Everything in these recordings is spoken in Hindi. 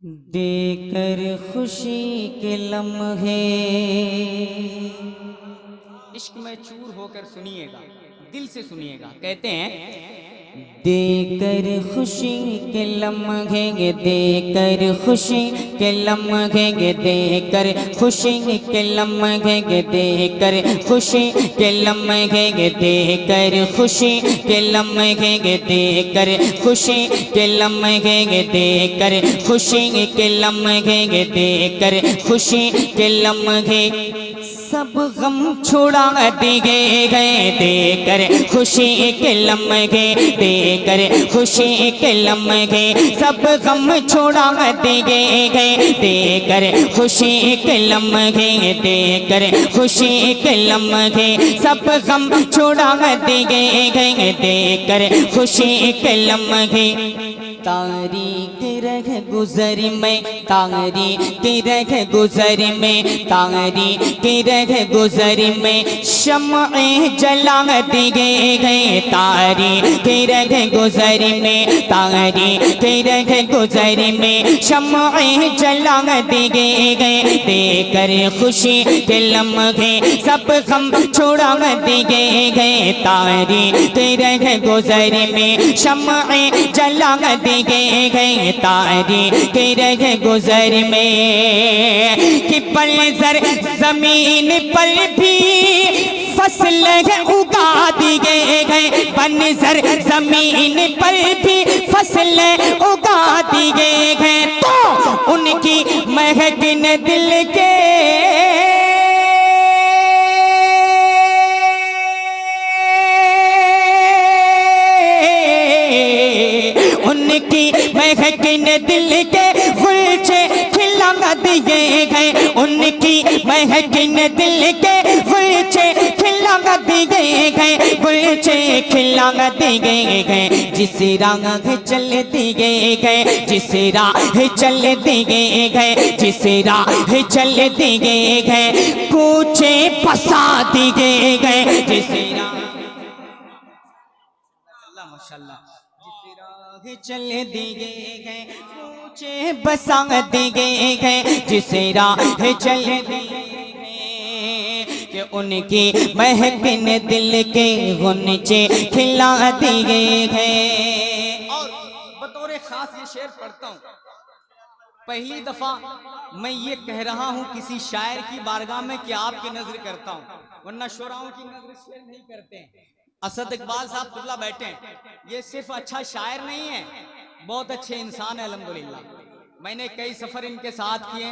देकर खुशी के लम्हे। इश्क में चूर होकर सुनिएगा, दिल से सुनिएगा। कहते हैं देकर खुशी के लम्हे, देकर खुशी के लम्हे, देकर खुशी के लम्हे, देकर खुशी के लम्हे, देकर खुशी के लम्हे, देकर खुशी के लम्हे, देकर खुशी के लम्हे, देकर खुशी के लम्हे सब गम छुड़ा दिए गए। देकर खुशी के लम्हे, देकर खुशी के लम्हे सब गम छुड़ा दिए गए। देकर खुशी के लम्हे, देकर खुशी के लम्हे सब गम छुड़ा दिए गए। देकर खुशी के लम्हे तारीख रह गुजरी में, तारीख रह गुजरी में, तारीख रह गुजरी में शम्ए जला दिए गए। तारीख रह गुजरी में, तारीख रह गुजरी में शम्ए जला दिए गए। देकर खुशी के लम्हे सब गम छुड़ा दिए गए। तारीख रह गुजरी में शम्ए जला दिए गए। तारीख रह गुजर में कि पलज़र जमीन पर भी फसल उगा दिए गए। पलज़र जमीन पर भी फसल उगा दिए गए। तो उनकी महक न दिल के उनकी महक ने दिल के गुलचे खिला दिए गए। उनकी महक ने दिल के गुलचे खिला दिए गए, गुलचे खिला दिए गए। जिस राह चल दिए गए, जिस राह चल दिए गए, जिस राह चल दिए गए कूचे बसा दिए गए। जिस राह माशाल्लाह चल दिए गए ऊंचे बसा दिए गए। जिस राह चल दिए गए कि उनकी महक ने दिल के गुनचे खिला दिए गए। और बतौर खास ये शेर पढ़ता हूँ। पहली दफा मैं ये कह रहा हूँ किसी शायर की बारगाह में कि आपकी नजर करता हूँ, वरना शुराओं की नजर शेर नहीं करते हैं। असद इकबाल साहब कुल्ला बैठे हैं, ये सिर्फ अच्छा शायर नहीं है, बहुत अच्छे इंसान है अल्हम्दुलिल्लाह। मैंने कई सफर इनके साथ किए,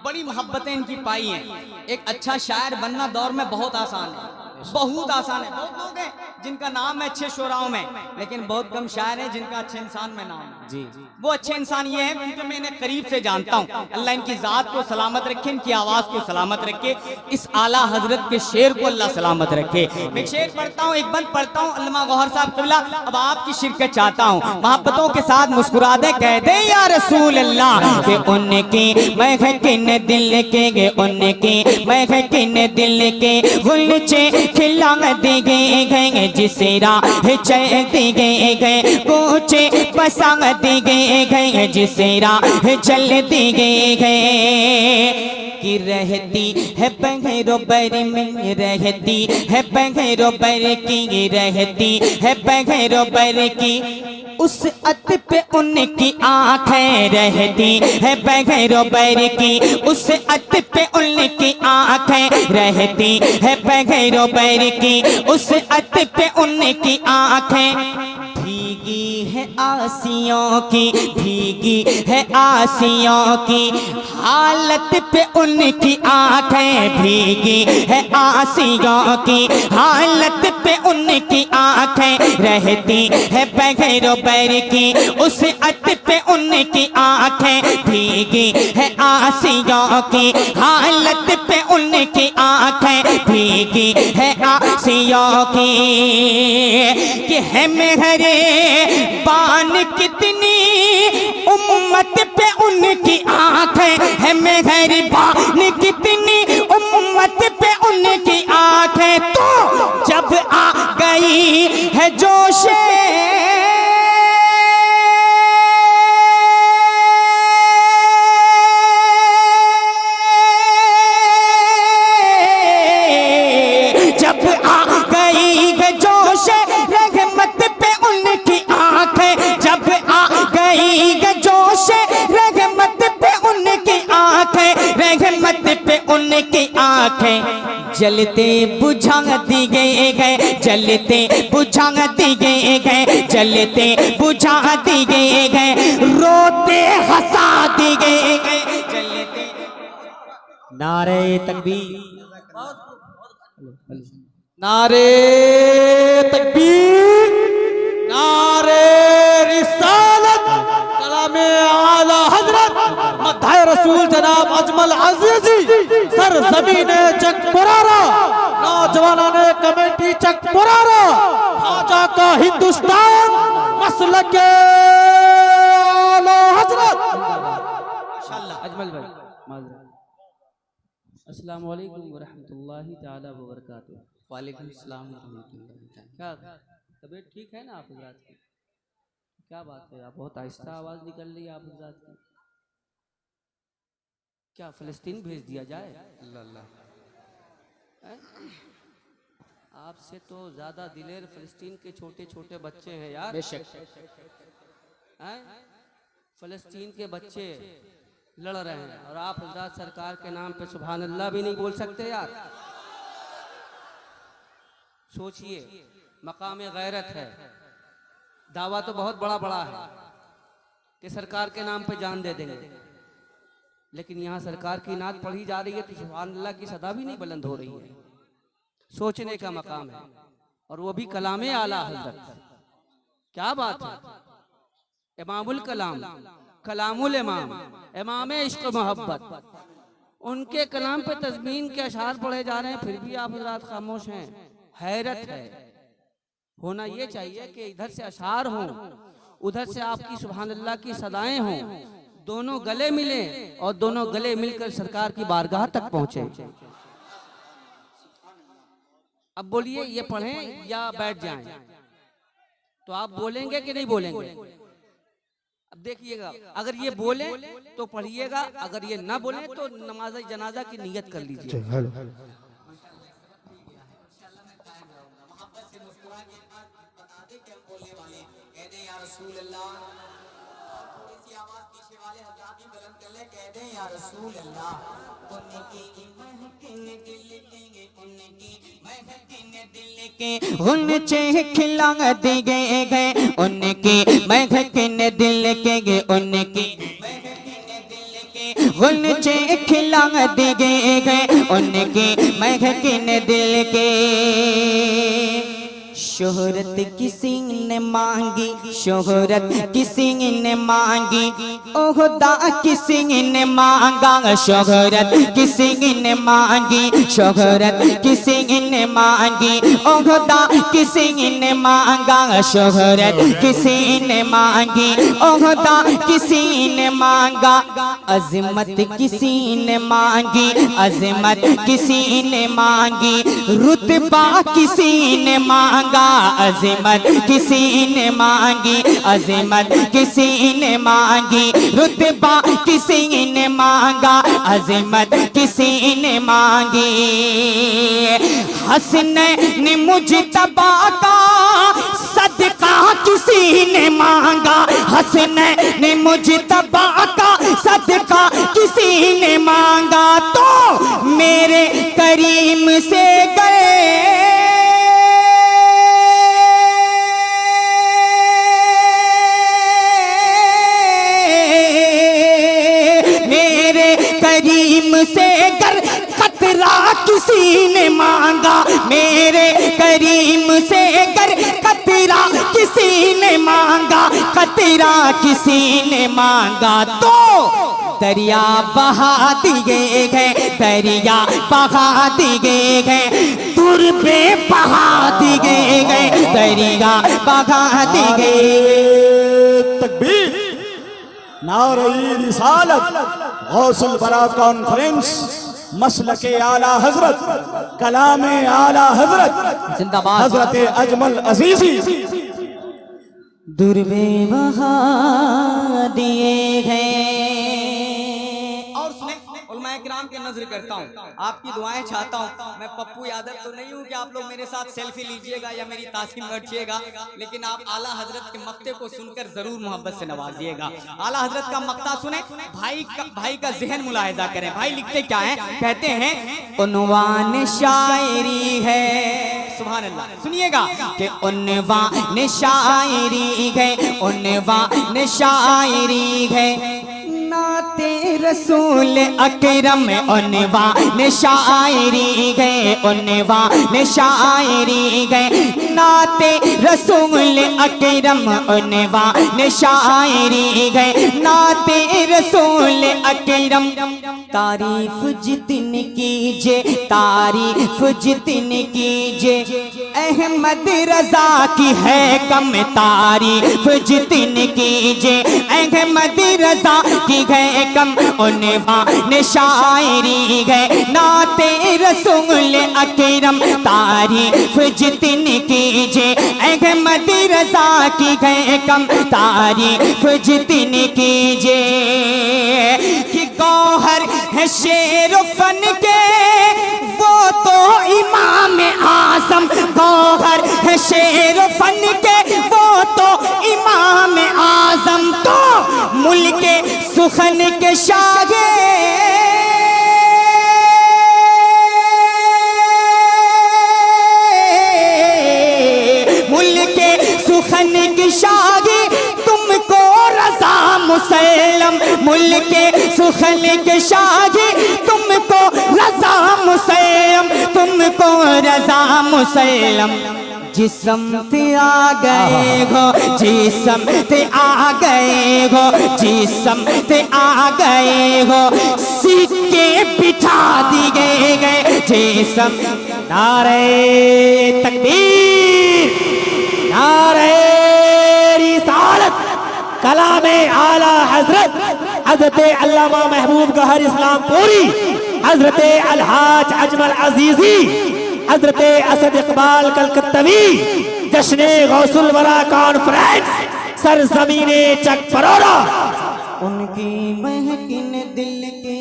बड़ी मोहब्बतें इनकी पाई हैं। एक अच्छा शायर बनना दौर में बहुत आसान है, बहुत आसान है। बहुत लोग हैं जिनका नाम है अच्छे शोराओं में, लेकिन बहुत कम शायर हैं जिनका अच्छे इंसान में नाम है। जी वो अच्छे इंसान ये है क्योंकि मैं इन्हें करीब से जानता हूँ। अल्लाह इनकी जात को सलामत रखे, इनकी आवाज़ को सलामत रखे, इस आला हजरत के शेर को अल्लाह सलामत रखे। मैं शेर पढ़ता हूँ, एक बंद पढ़ता हूँ। अल्लामा गौहर साहब क़िबला अब आपकी शिरकत चाहता हूँ, मोहब्बतों के साथ मुस्कुरा दे, कह दे या रसूल अल्लाह के उनकी महक ने दिल के, उनकी महक ने दिल के गुलचे खिला दिए गए। जिस राह चल दिए गए कूचे बसा दिए गए। जिस राह चल दिए गए कि रहती है बगैरोबर में, रहती है बगैरोबर की, रहती है बगैरोबर की उस अत पे उनकी आँखें रहती है बगैरोबर की, उस अत पे उनकी आँखें रहती है बगैरोबर की, उस अत पे उनकी आँखें भीगी है आसियों की, भीगी है आसियों की हालत पे उनकी आँखें भीगी है आसियों की हालत पे उनकी आँखें रहती है बगैरोबर की, उस अत पे उनकी आँखें भीगी है आसियों की हालत पे उनकी आँखें भीगी है आसियों की। कि है मेहरे बान कितनी उम्मत पे उनकी आँखें, है मेहरी बान कितनी उम्मत पे उनकी आँखें। तो जब आ गई है जोशे आंखें जलते बुझा दिए गए, जलते बुझा दिए गए, जलते बुझा दिए गए, रोते हंसा दिए गए, जलते। नारे तकबीर, नारे तकबीर, नारे रिसालत, कलामे आला हजरत मद्दाए रसूल जनाब अजमल अजीजी, सर ज़मीने चक पुरारा, नौजवानाने कमेटी चक पुरारा, खाजा का हिंदुस्तान, मसलके आला हजरत। अजमल भाई अस्सलाम वालेकुम व रहमतुल्लाहि ताला व बरकातुहू। वालेकुम सलाम व रहमतुल्लाहि। क्या तबीयत ठीक है ना आप हज़रात की? क्या बात है, आप बहुत आहिस्ता आवाज़ निकल रही है आप हज़रात की। क्या फ़लस्तीन भेज दिया जाए? आपसे तो ज़्यादा दिलेर फ़लस्तीन के छोटे छोटे बच्चे हैं यार। बेशक फ़लस्तीन के बच्चे लड़ रहे हैं और आप हज़रात सरकार के नाम पे सुभान अल्लाह भी नहीं बोल सकते यार। सोचिए, मकाम गैरत है, दावा तो बहुत बड़ा बड़ा है कि सरकार के नाम पे जान दे देंगे, लेकिन यहाँ सरकार की नात पढ़ी जा रही है तो सुभान अल्लाह की सदा भी नहीं बुलंद हो रही है। सोचने का मकाम है, और वो भी कलामे आला हज़रत। क्या बात है, इमामुल कलाम, कलामुल इमाम, इमाम इश्क मोहब्बत, उनके कलाम पे तज़मीन के अशार पढ़े जा रहे हैं, फिर भी आप हज़रात खामोश हैं। हैरत है। होना ये चाहिए कि इधर से अशार हों, उधर से आपकी सुभान अल्लाह की सदाएं हों, दोनों गले मिले और दोनों गले मिलकर सरकार की बारगाह तक पहुंचे। अब बोलिए, ये पढ़ें या बैठ जाएं? तो आप बोलेंगे कि नहीं बोलेंगे? अब देखिएगा, अगर ये बोले तो पढ़िएगा, अगर ये ना बोले तो नमाज जनाजा की नियत कर लीजिए। गुनचे खिला दिए गए, उनकी महकिन दिल के गए, उनकी गुनचे खिला दिए गए, उनकी महकिन दिल के। शोहरत किसी ने मांगी, शोहरत किसी ने मांगी, ओहदा किसी ने मांगा, शोहरत किसी ने मांगी, शोहरत किसी ने मांगी, ओहदा किसी ने मांगा, शोहरत किसी ने मांगी, ओहदा किसी ने मांगा, अज़मत किसी ने मांगी, अज़मत किसी ने मांगी, रुतबा किसी ने मांगा, अज़मत किसी ने मांगी, अज़मत किसी ने मांगी, रुतबा किसी ने मांगा, अज़मत किसी ने मांगी। हसनैन मुजतबा का सदका किसी ने मांगा, हसनैन मुजतबा का सदका किसी ने मांगा, तो मेरे करीम से गए, करीम से कर कतरा किसी ने मांगा, मेरे करीम से कर कतरा किसी ने मांगा, कतरा किसी ने मांगा, तो दरिया बहा दिए गए, दरिया बहा दिए गए, तुरबे बहा दिए गए, दरिया बहा दिए गए। तकबीर, नारे रिसालत, गौसुल बरा कॉन्फ्रेंस, मसलके आला हजरत, कलामे आला हजरत, जिंदाबाद हजरत अजमल अजीजी। दुर्बे बहा दिए गए। और सुने उलमाए किराम के नजर करता हूँ, आपकी दुआएं चाहता हूँ। मैं पप्पू यादव तो नहीं हूँ कि आप लोग मेरे साथ सेल्फी लीजिएगा या मेरी तासीम रखिएगा, लेकिन आप आला हजरत के मक्ते को सुनकर जरूर मोहब्बत से नवाजिएगा। आला हजरत का मक्ता सुने, भाई का जहन मुलाहिजा करें। भाई लिखते क्या है, कहते हैं उन्वान शायरी है, सुभान अल्लाह, सुनिएगा कि उन्वान शायरी है, उन्वान शायरी है, नाते रसूल अकरम उन्वान शायरी है, उन्वान शायरी है, नाते रसूल अकरम उन्वान शायरी है, नाते रसूल अकरम। तारीफ जितन कीजे, तारीफ जितन कीजे, अहमद रजा की है कम, तारीफ जितन कीजे, अहमद रजा की है कम, उन्वान शायरी है, नाते रसूल अकरम। तारीफ जितन कीजे, अहमद रजा की है कम, तारीफ जितन कीजे, कि गौहर है शेर फन के वो तो इमाम आजम, गौहर है शेर फन के वो तो इमाम आजम, तो मुल्के सुखन के शागे, मुल्के सुखन के शागे, तुमको रजा मुसल्लम, मुल्के सुखन के शागे, तुमको रजा मुसल्लम, तुमको रजा मुसल्लम। जिस्म ते आ गए हो, जिस्म ते आ गए हो, जिस्म ते आ गए हो, सिक्के बिठा दिए गए जिस्म। नारे तकबीर, नारे रिसालत, कलामे आला हजरत हजरत अल्लामा महबूब गहर इस्लामपुरी, हजरत अलहाज अजमल अजीजी, हजरत असद इकबाल कलकत्तवी, जश्ने गौसुल वरा कॉन्फ्रेंस सरजमीने चक परोरा, उनकी महकिन दिल के।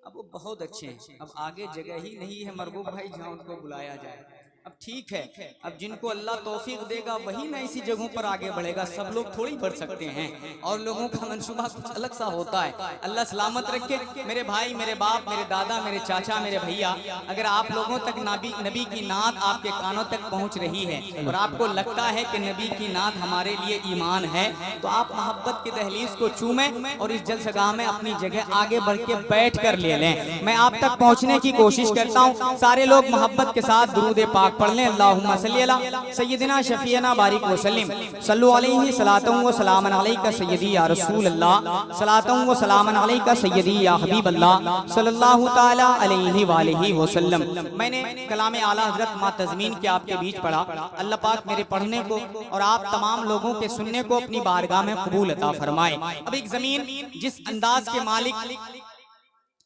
अब वो बहुत अच्छे हैं, अब आगे जगह ही नहीं है मरबूब भाई जहाँ उनको बुलाया जाए। अब ठीक है, अब जिनको अल्लाह तौफीक देगा वही ना इसी जगहों पर आगे बढ़ेगा, सब लोग थोड़ी बढ़ सकते हैं, और लोगों का मंसूबा कुछ अलग सा होता है। अल्लाह सलामत रखे मेरे भाई, मेरे बाप, मेरे दादा, मेरे चाचा, मेरे भैया, अगर आप लोगों तक नबी की नात आपके कानों तक पहुंच रही है और आपको लगता है कि नबी की नात हमारे लिए ईमान है, तो आप मोहब्बत की दहलीज को चूमें और इस जलसगाह में अपनी जगह आगे बढ़ के बैठ कर ले लें। मैं आप तक पहुँचने की कोशिश करता हूँ, सारे लोग मोहब्बत के साथ दुरूद पाक पढ़ लें। अल्लाहुम्मा सल्ली अला सय्यदिना शफीना बारिक वसल्लिम, सल्लु अलैहि सलातन व सलामन अलैका सय्यदी या रसूल अल्लाह, सलातन व सलामन अलैका सय्यदी या हबीब अल्लाह, सल्लल्लाहु ताला अलैहि वालिहि वसल्लम। मैंने कलामे आला हजरत मां तज़मीन के आपके बीच पढ़ा। अल्लाह पाक मेरे पढ़ने को और आप तमाम लोगों के सुनने को अपनी बारगाह में कबूल अता फरमाए। अब एक जमीन जिस अंदाज के मालिक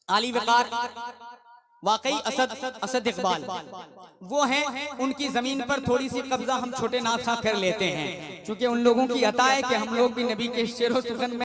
आली वकार वाकई असद इकबाल वो हैं, उनकी जमीन पर थोड़ी सी कब्जा हम छोटे नाथा कर लेते हैं, क्योंकि उन लोगों की अता है कि हम लोग भी नबी के शेरो सुगन में